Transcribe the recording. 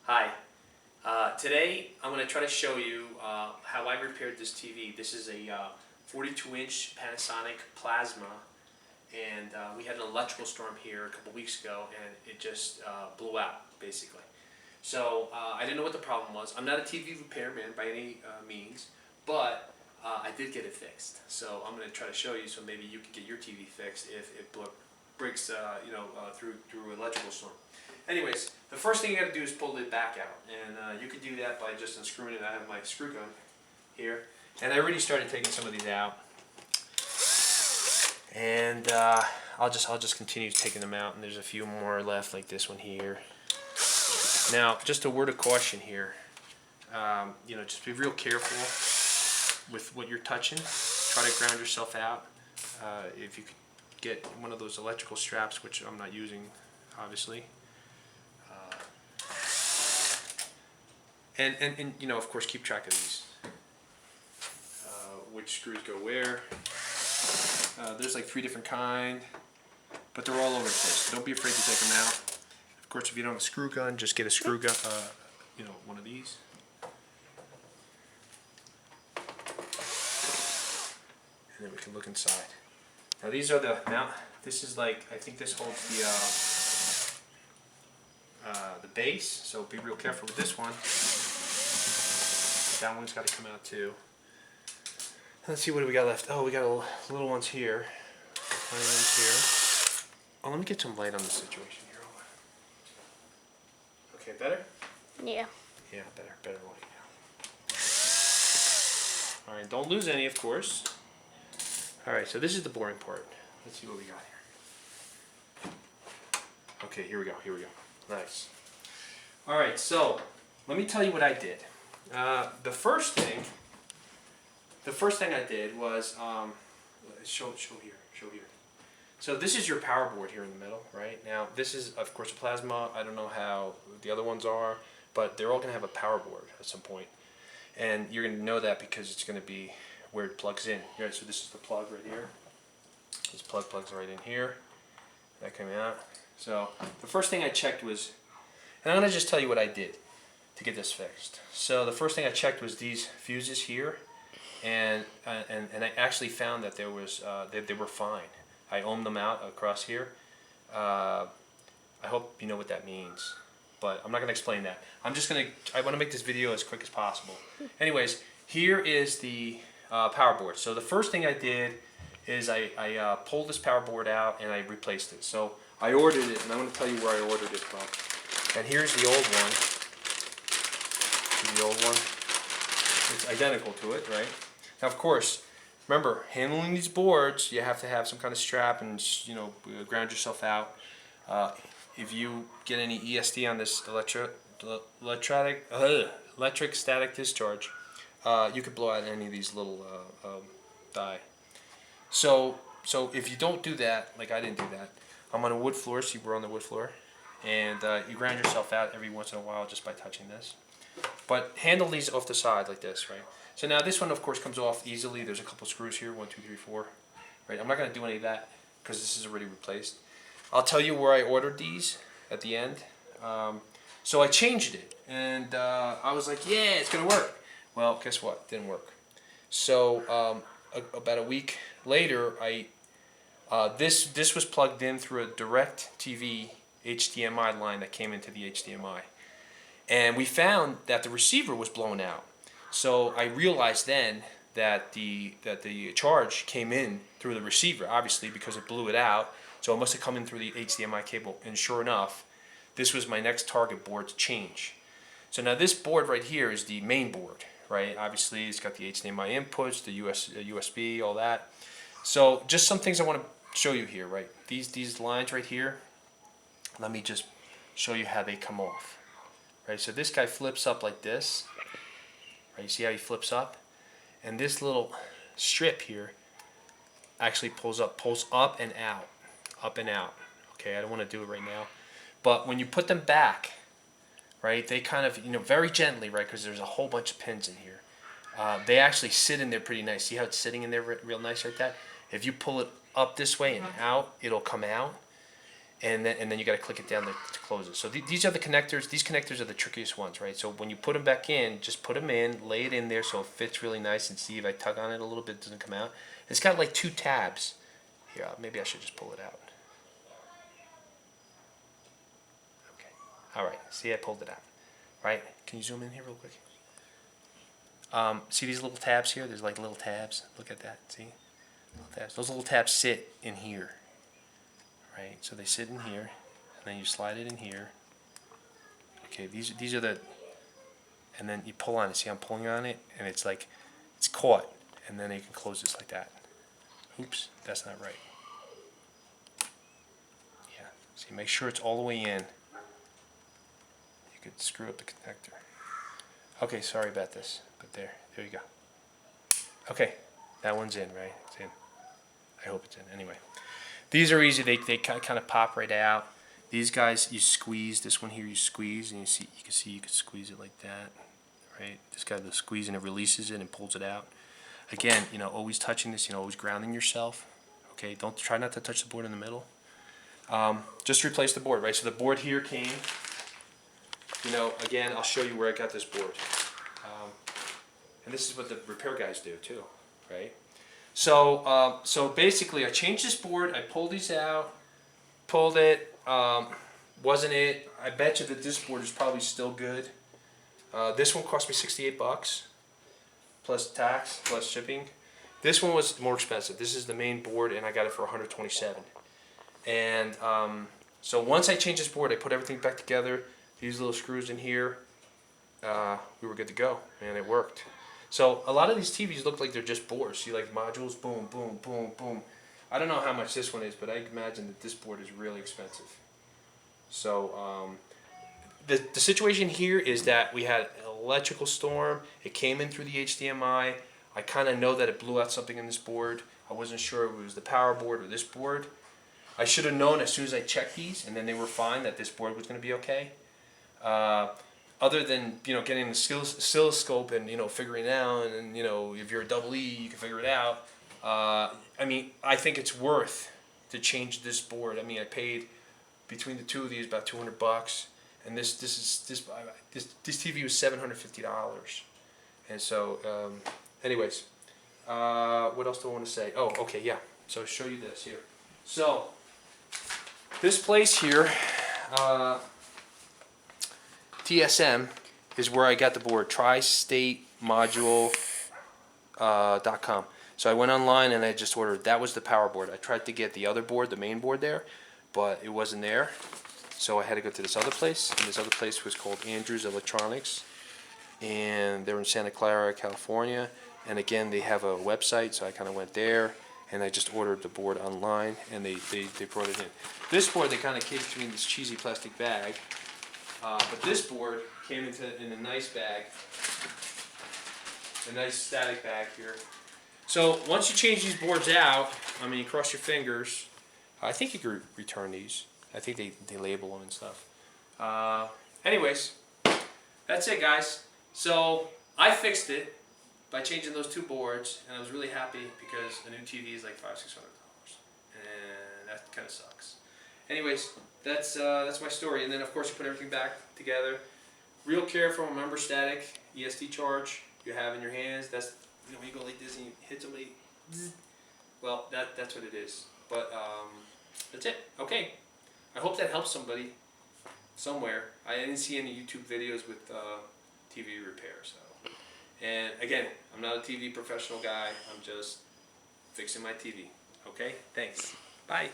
Hi. Today I'm going to try to show you how I repaired this TV. This is a 42-inch Panasonic Plasma, and we had an electrical storm here a couple weeks ago, and it just blew out, basically. So I didn't know what the problem was. I'm not a TV repairman by any means, but I did get it fixed. So I'm going to try to show you so maybe you can get your TV fixed if it breaks through electrical storm. Anyways, the first thing you got to do is pull the lid back out, and you can do that by just unscrewing it. I have my screw gun here, and I already started taking some of these out, and I'll just continue taking them out. And there's a few more left, like this one here. Now, just a word of caution here. Just be real careful with what you're touching. Try to ground yourself out. If you could get one of those electrical straps, which I'm not using, obviously. And of course, keep track of these. Which screws go where. There's like 3 different kinds, but they're all over the place. So don't be afraid to take them out. Of course, if you don't have a screw gun, just get a screw gun, one of these. And then we can look inside. Now these are the this is like, I think this holds the base, so be real careful with this one. That one's got to come out too. Let's see, what do we got left? Oh, we got little ones here. Tiny ones here. Oh, let me get some light on the situation here. Okay, better? Yeah. Yeah, better light now. Alright, don't lose any, of course. Alright, so this is the boring part. Let's see what we got here. Okay, here we go. Nice. Alright, so let me tell you what I did. The first thing I did was show here. So this is your power board here in the middle, right? Now this is, of course, a Plasma. I don't know how the other ones are, but they're all going to have a power board at some point, and you're going to know that because it's going to be where it plugs in. Right, so this is the plug right here. This plug plugs right in here. That came out. So the first thing I checked was, and I'm going to just tell you what I did to get this fixed. So the first thing I checked was these fuses here, and I actually found that there was they were fine. I ohmed them out across here. I hope you know what that means, but I'm not going to explain that. I want to make this video as quick as possible. Anyways, here is the power board. So the first thing I did is I pulled this power board out and I replaced it. So I ordered it, and I'm going to tell you where I ordered it from. And here's the old one. It's identical to it, right? Now, of course, remember, handling these boards, you have to have some kind of strap and ground yourself out. If you get any ESD on this electric static discharge, you could blow out any of these little die. So if you don't do that, like I didn't do that, I'm on a wood floor. See, we're on the wood floor, and you ground yourself out every once in a while just by touching this. But handle these off the side like this, right? So now this one, of course, comes off easily. There's a couple screws here, 1, 2, 3, 4. Right? I'm not going to do any of that because this is already replaced. I'll tell you where I ordered these at the end. So I changed it, and I was like, yeah, it's going to work. Well, guess what? It didn't work. So about a week later, this was plugged in through a direct TV HDMI line that came into the HDMI. And we found that the receiver was blown out. So I realized then that the charge came in through the receiver, obviously, because it blew it out. So it must have come in through the HDMI cable. And sure enough, this was my next target board to change. So now this board right here is the main board, right? Obviously, it's got the HDMI inputs, the USB, all that. So just some things I want to show you here, right? These lines right here, let me just show you how they come off. Right, so this guy flips up like this. Right, you see how he flips up? And this little strip here actually pulls up and out. Up and out. Okay, I don't want to do it right now. But when you put them back, right, they kind of, very gently, right, because there's a whole bunch of pins in here. They actually sit in there pretty nice. See how it's sitting in there real nice like that? If you pull it up this way and out, it'll come out. and then you got to click it down to close it. So these are the connectors. These connectors are the trickiest ones, right? So when you put them back in, just put them in, lay it in there so it fits really nice, and see if I tug on it a little bit, it doesn't come out. It's got like 2 tabs. Here, maybe I should just pull it out. Okay. All right. See, I pulled it out. Right? Can you zoom in here real quick? See these little tabs here? There's like little tabs. Look at that. See? Little tabs. Those little tabs sit in here. Right? So they sit in here, and then you slide it in here. Okay, these are the, and then you pull on it. See, I'm pulling on it, and it's like, it's caught, and then you can close this like that. Oops, that's not right. Yeah, see, make sure it's all the way in. You could screw up the connector. Okay, sorry about this, but there you go. Okay, that one's in, right? It's in. I hope it's in. Anyway, these are easy. They kind of pop right out. These guys, you squeeze. This one here, you squeeze, and you can squeeze it like that, right? This guy, the squeeze, and it releases it and pulls it out. Again, always touching this, always grounding yourself. Okay, don't try not to touch the board in the middle. Just replace the board, right? So the board here came. Again, I'll show you where I got this board. And this is what the repair guys do too, right? So basically, I changed this board. I pulled these out, pulled it. Wasn't it? I bet you that this board is probably still good. This one cost me $68, plus tax, plus shipping. This one was more expensive. This is the main board, and I got it for $127. And so once I changed this board, I put everything back together. These little screws in here. We were good to go, and it worked. So a lot of these TVs look like they're just boards. See, like modules, boom, boom, boom, boom. I don't know how much this one is, but I imagine that this board is really expensive. So the situation here is that we had an electrical storm. It came in through the HDMI. I kind of know that it blew out something in this board. I wasn't sure if it was the power board or this board. I should have known as soon as I checked these, and then they were fine, that this board was going to be okay. Other than getting the oscilloscope and figuring it out, and if you're a double E, you can figure it out. I mean, I think it's worth to change this board. I mean, I paid between the two of these about $200, and this TV was $750. And so, anyways, what else do I want to say? Oh, okay, yeah. So I'll show you this here. So this place here, TSM, is where I got the board. TriStateModule.com. So I went online and I just ordered. That was the power board. I tried to get the other board, the main board there, but it wasn't there. So I had to go to this other place, and this other place was called Andrews Electronics, and they're in Santa Clara, California. And again, they have a website, so I kind of went there, and I just ordered the board online, and they brought it in. This board, they kind of came to me in this cheesy plastic bag, but this board came in a nice bag, a nice static bag here. So once you change these boards out, I mean, cross your fingers. I think you can return these. I think they label them and stuff. Anyways, that's it, guys. So I fixed it by changing those two boards, and I was really happy because a new TV is like $500-600, and that kind of sucks. Anyways, that's my story. And then of course you put everything back together. Real careful. Remember, static ESD charge you have in your hands. That's when you go like this and you hit somebody. Well, that's what it is. But that's it. Okay. I hope that helps somebody somewhere. I didn't see any YouTube videos with TV repair, so. And again, I'm not a TV professional guy. I'm just fixing my TV. Okay? Thanks. Bye.